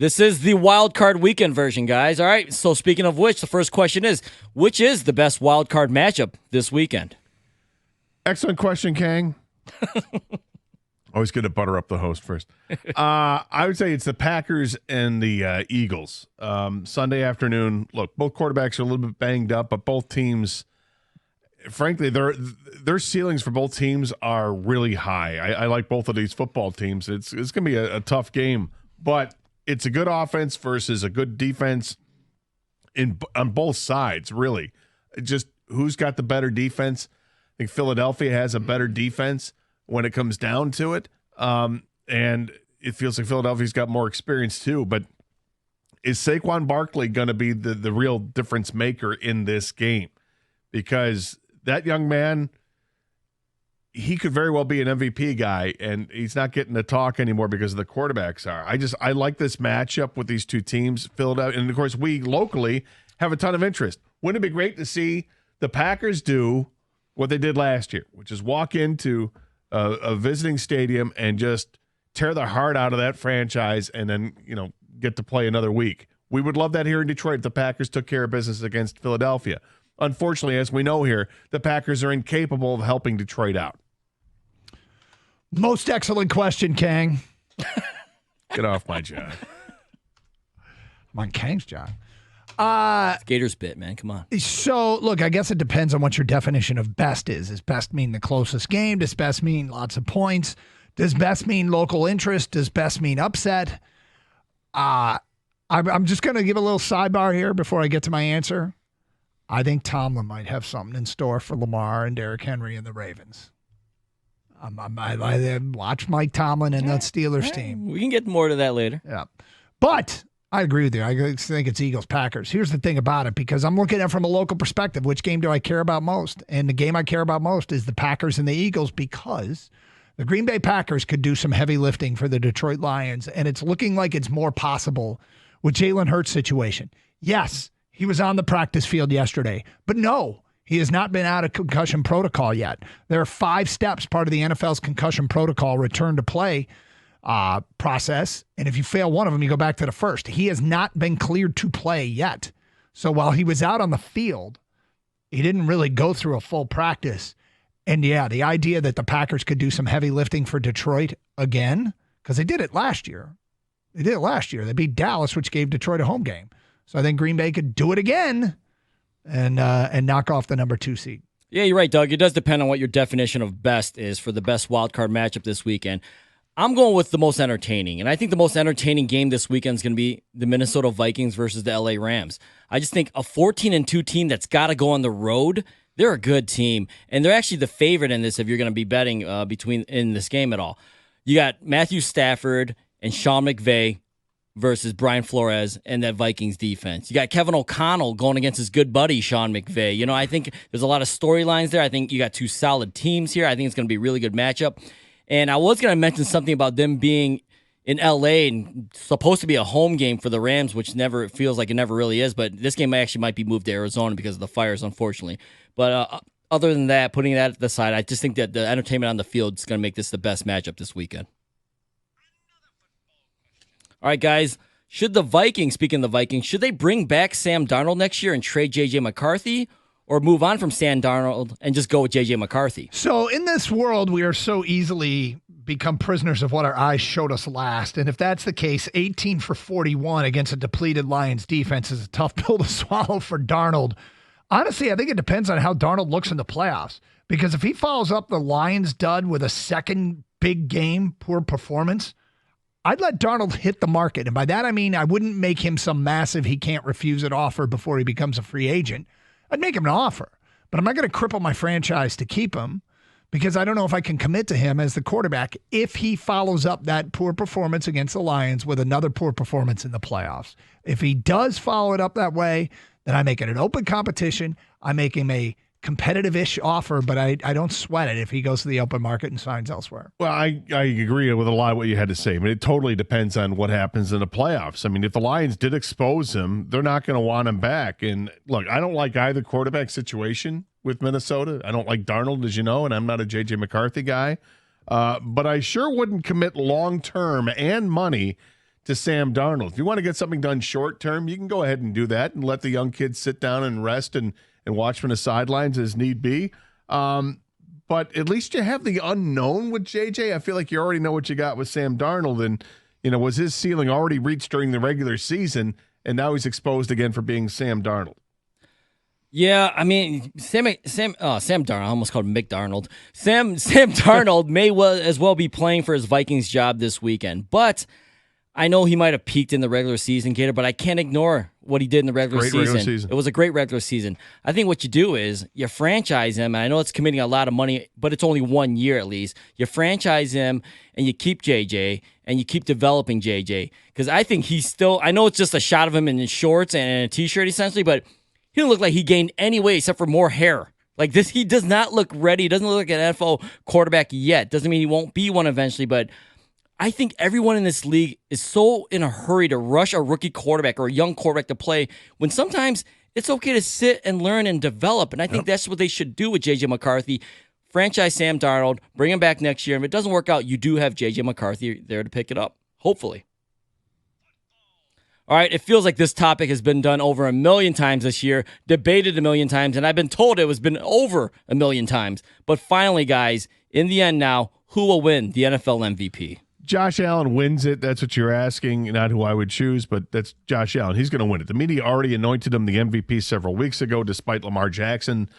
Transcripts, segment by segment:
This is the Wildcard weekend version, guys. All right, so speaking of which, the first question is, which is the best Wildcard matchup this weekend? Excellent question, Khang. Always good to butter up the host first. I would say it's the Packers and the Eagles. Sunday afternoon. Look, both quarterbacks are a little bit banged up, but both teams, frankly, their ceilings for both teams are really high. I like both of these football teams. It's going to be a tough game, but it's a good offense versus a good defense on both sides, really. Just who's got the better defense? I think Philadelphia has a better defense when it comes down to it. And it feels like Philadelphia's got more experience too. But is Saquon Barkley going to be the real difference maker in this game? Because that young man, he could very well be an MVP guy, and he's not getting to talk anymore because the quarterbacks are. I like this matchup with these two teams, Philadelphia, and of course we locally have a ton of interest. Wouldn't it be great to see the Packers do what they did last year, which is walk into a visiting stadium and just tear the heart out of that franchise, and then get to play another week? We would love that here in Detroit. The Packers took care of business against Philadelphia. Unfortunately, as we know here, the Packers are incapable of helping Detroit out. Most excellent question, Khang. Get off my job. I'm on Khang's job. It's Gator's bit, man. Come on. So, look, I guess it depends on what your definition of best is. Does best mean the closest game? Does best mean lots of points? Does best mean local interest? Does best mean upset? I'm just going to give a little sidebar here before I get to my answer. I think Tomlin might have something in store for Lamar and Derrick Henry and the Ravens. I watch Mike Tomlin and that Steelers team. We can get more to that later. Yeah. But I agree with you. I think it's Eagles-Packers. Here's the thing about it, because I'm looking at it from a local perspective. Which game do I care about most? And the game I care about most is the Packers and the Eagles, because the Green Bay Packers could do some heavy lifting for the Detroit Lions, and it's looking like it's more possible with Jalen Hurts' situation. Yes, he was on the practice field yesterday, but no, he has not been out of concussion protocol yet. There are 5 steps, part of the NFL's concussion protocol return to play process, and if you fail one of them, you go back to the first. He has not been cleared to play yet. So while he was out on the field, he didn't really go through a full practice. And yeah, the idea that the Packers could do some heavy lifting for Detroit again, because they did it last year. They beat Dallas, which gave Detroit a home game. So I think Green Bay could do it again and knock off the number 2 seed. Yeah, you're right, Doug. It does depend on what your definition of best is for the best wild card matchup this weekend. I'm going with the most entertaining, and I think the most entertaining game this weekend is going to be the Minnesota Vikings versus the LA Rams. I just think a 14-2 team that's got to go on the road, they're a good team, and they're actually the favorite in this if you're going to be betting in this game at all. You got Matthew Stafford and Sean McVay versus Brian Flores and that Vikings defense. You got Kevin O'Connell going against his good buddy, Sean McVay. I think there's a lot of storylines there. I think you got 2 solid teams here. I think it's going to be a really good matchup. And I was going to mention something about them being in L.A. and supposed to be a home game for the Rams, which never feels like it never really is. But this game actually might be moved to Arizona because of the fires, unfortunately. But other than that, putting that aside, I just think that the entertainment on the field is going to make this the best matchup this weekend. All right, guys. Should the Vikings, speaking of the Vikings, should they bring back Sam Darnold next year and trade J.J. McCarthy, or move on from Sam Darnold and just go with J.J. McCarthy? So in this world, we are so easily become prisoners of what our eyes showed us last. And if that's the case, 18 for 41 against a depleted Lions defense is a tough pill to swallow for Darnold. Honestly, I think it depends on how Darnold looks in the playoffs. Because if he follows up the Lions dud with a second big game, poor performance, I'd let Darnold hit the market. And by that, I mean I wouldn't make him some massive he can't refuse an offer before he becomes a free agent. I'd make him an offer, but I'm not going to cripple my franchise to keep him, because I don't know if I can commit to him as the quarterback if he follows up that poor performance against the Lions with another poor performance in the playoffs. If he does follow it up that way, then I make it an open competition. I make him a competitive-ish offer, but I don't sweat it if he goes to the open market and signs elsewhere. Well, I agree with a lot of what you had to say. I mean, it totally depends on what happens in the playoffs. I mean, if the Lions did expose him, they're not going to want him back. And look, I don't like either quarterback situation with Minnesota. I don't like Darnold, as you know, and I'm not a J.J. McCarthy guy. But I sure wouldn't commit long-term and money to Sam Darnold. If you want to get something done short term, you can go ahead and do that and let the young kids sit down and rest and watch from the sidelines as need be. But at least you have the unknown with JJ. I feel like you already know what you got with Sam Darnold. And, was his ceiling already reached during the regular season, and now he's exposed again for being Sam Darnold? Yeah, I mean, Sam Darnold, I almost called him Mick Darnold. Sam Darnold may as well be playing for his Vikings job this weekend. But I know he might have peaked in the regular season, Gator, but I can't ignore what he did in the regular season. It was a great regular season. I think what you do is you franchise him, and I know it's committing a lot of money, but it's only 1 year at least. You franchise him, and you keep JJ, and you keep developing JJ. Because I think he's still, I know it's just a shot of him in his shorts and a T-shirt essentially, but he don't look like he gained any weight except for more hair. Like this, he does not look ready. He doesn't look like an NFL quarterback yet. Doesn't mean he won't be one eventually, but I think everyone in this league is so in a hurry to rush a rookie quarterback or a young quarterback to play when sometimes it's okay to sit and learn and develop. And I think that's what they should do with J.J. McCarthy. Franchise Sam Darnold, bring him back next year. And if it doesn't work out, you do have J.J. McCarthy there to pick it up, hopefully. All right, it feels like this topic has been done over 1 million times this year, debated 1 million times, and I've been told it was been over 1 million times. But finally, guys, in the end now, who will win the NFL MVP? Josh Allen wins it. That's what you're asking. Not who I would choose, but that's Josh Allen. He's going to win it. The media already anointed him the MVP several weeks ago, despite Lamar Jackson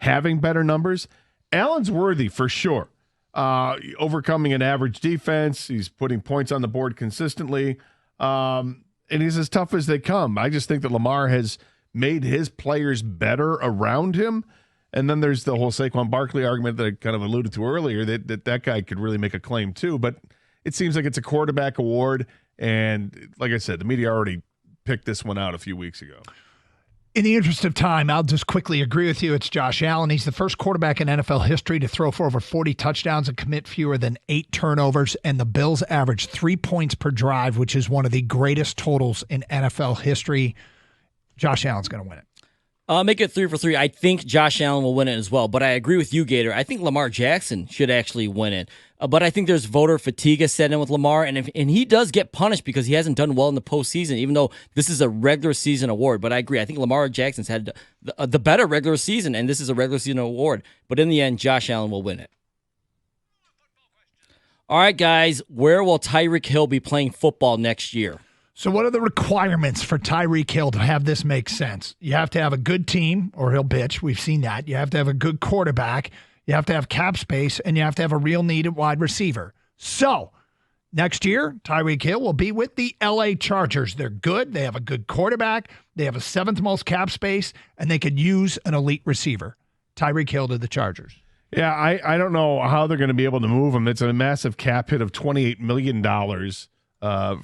having better numbers. Allen's worthy for sure. Overcoming an average defense. He's putting points on the board consistently. And he's as tough as they come. I just think that Lamar has made his players better around him. And then there's the whole Saquon Barkley argument that I kind of alluded to earlier, that guy could really make a claim too. But it seems like it's a quarterback award. And like I said, the media already picked this one out a few weeks ago. In the interest of time, I'll just quickly agree with you. It's Josh Allen. He's the first quarterback in NFL history to throw for over 40 touchdowns and commit fewer than 8 turnovers. And the Bills average 3 points per drive, which is one of the greatest totals in NFL history. Josh Allen's going to win it. I'll make it 3 for 3. I think Josh Allen will win it as well, but I agree with you, Gator. I think Lamar Jackson should actually win it. But I think there's voter fatigue set in with Lamar, and he does get punished because he hasn't done well in the postseason, even though this is a regular season award. But I agree. I think Lamar Jackson's had the better regular season, and this is a regular season award. But in the end, Josh Allen will win it. All right, guys, where will Tyreek Hill be playing football next year? So what are the requirements for Tyreek Hill to have this make sense? You have to have a good team or he'll bitch. We've seen that. You have to have a good quarterback. You have to have cap space, and you have to have a real need at wide receiver. So next year, Tyreek Hill will be with the LA Chargers. They're good. They have a good quarterback. They have a 7th most cap space, and they could use an elite receiver. Tyreek Hill to the Chargers. Yeah, I don't know how they're going to be able to move him. It's a massive cap hit of $28 million.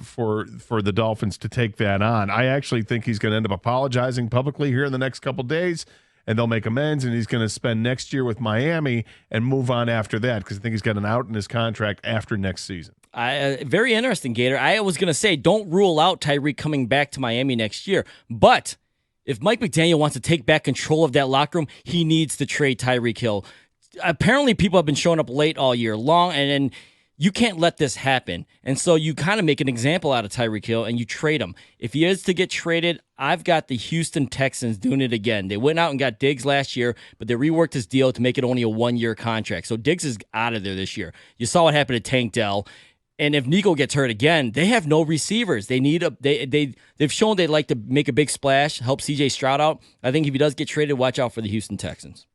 For the Dolphins to take that on. I actually think he's going to end up apologizing publicly here in the next couple days, and they'll make amends, and he's going to spend next year with Miami and move on after that because I think he's got an out in his contract after next season. Very interesting, Gator. I was going to say don't rule out Tyreek coming back to Miami next year, but if Mike McDaniel wants to take back control of that locker room, he needs to trade Tyreek Hill. Apparently, people have been showing up late all year long, and you can't let this happen. And so you kind of make an example out of Tyreek Hill and you trade him. If he is to get traded, I've got the Houston Texans doing it again. They went out and got Diggs last year, but they reworked his deal to make it only a 1-year contract. So Diggs is out of there this year. You saw what happened to Tank Dell. And if Nico gets hurt again, they have no receivers. They need they've shown they'd like to make a big splash, help CJ Stroud out. I think if he does get traded, watch out for the Houston Texans.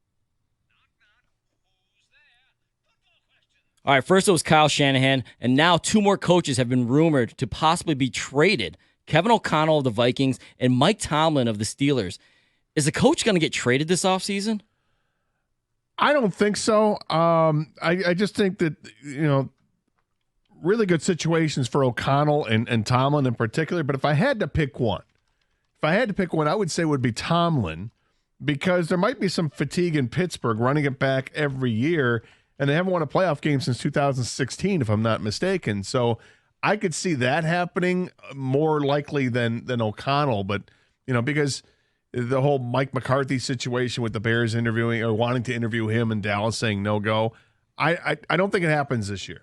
All right, first it was Kyle Shanahan, and now 2 more coaches have been rumored to possibly be traded. Kevin O'Connell of the Vikings and Mike Tomlin of the Steelers. Is a coach going to get traded this offseason? I don't think so. I just think that, really good situations for O'Connell and Tomlin in particular. But if I had to pick one, I would say it would be Tomlin because there might be some fatigue in Pittsburgh running it back every year. And they haven't won a playoff game since 2016, if I'm not mistaken. So I could see that happening more likely than O'Connell. But, because the whole Mike McCarthy situation with the Bears interviewing or wanting to interview him and Dallas saying no go, I don't think it happens this year.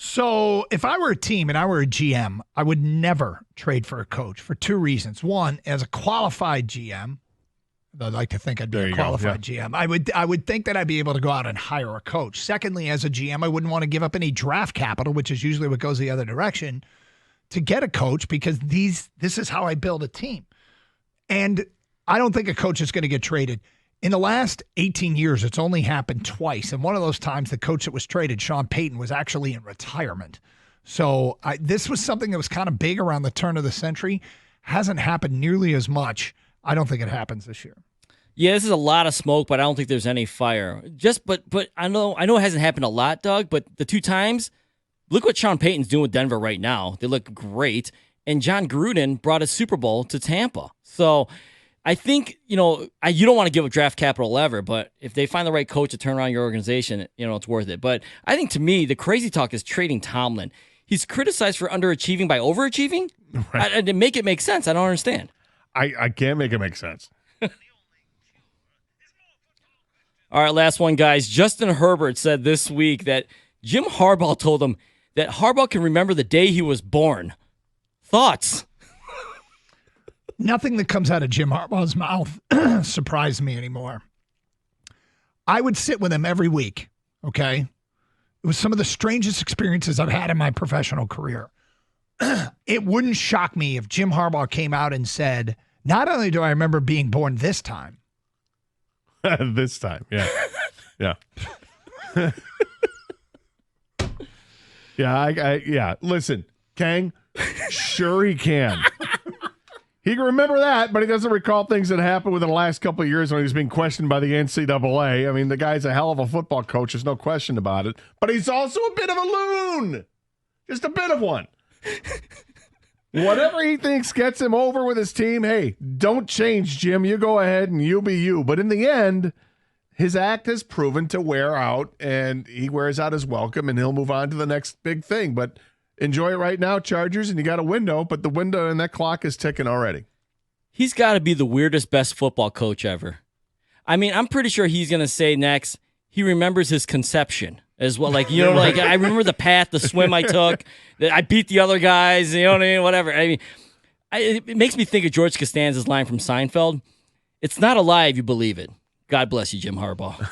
So if I were a team and I were a GM, I would never trade for a coach for two reasons. One, as a qualified GM, I'd like to think I'd be a qualified GM. I would think that I'd be able to go out and hire a coach. Secondly, as a GM, I wouldn't want to give up any draft capital, which is usually what goes the other direction, to get a coach because this is how I build a team. And I don't think a coach is going to get traded. In the last 18 years, it's only happened twice. And one of those times, the coach that was traded, Sean Payton, was actually in retirement. So this was something that was kind of big around the turn of the century. Hasn't happened nearly as much. I don't think it happens this year. Yeah, this is a lot of smoke, but I don't think there's any fire. But I know it hasn't happened a lot, Doug, but the two times, look what Sean Payton's doing with Denver right now. They look great. And John Gruden brought a Super Bowl to Tampa. So I think, you don't want to give up draft capital ever, but if they find the right coach to turn around your organization, it's worth it. But I think to me, the crazy talk is trading Tomlin. He's criticized for underachieving by overachieving. Right. To make it make sense, I don't understand. I can't make it make sense. All right, last one, guys. Justin Herbert said this week that Jim Harbaugh told him that Harbaugh can remember the day he was born. Thoughts? Nothing that comes out of Jim Harbaugh's mouth surprised me anymore. I would sit with him every week, okay? It was some of the strangest experiences I've had in my professional career. It wouldn't shock me if Jim Harbaugh came out and said, not only do I remember being born this time. This time, yeah. Yeah. Yeah. Listen, Khang, sure he can. He can remember that, but he doesn't recall things that happened within the last couple of years when he was being questioned by the NCAA. I mean, the guy's a hell of a football coach. There's no question about it. But he's also a bit of a loon. Just a bit of one. Whatever he thinks gets him over with his team, hey, don't change, Jim. You go ahead and you be you. But in the end, his act has proven to wear out, and he wears out his welcome, and he'll move on to the next big thing. But enjoy it right now, Chargers, and you got a window, but the window and that clock is ticking already. He's got to be the weirdest best football coach ever. I mean, I'm pretty sure he's going to say next, he remembers his conception as well. Like, I remember the path, the swim I took, that I beat the other guys, whatever. I mean, it makes me think of George Costanza's line from Seinfeld. It's not a lie if you believe it. God bless you, Jim Harbaugh.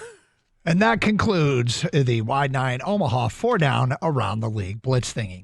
And that concludes the Wide 9 Omaha 4 Down Around the League Blitz Thingy.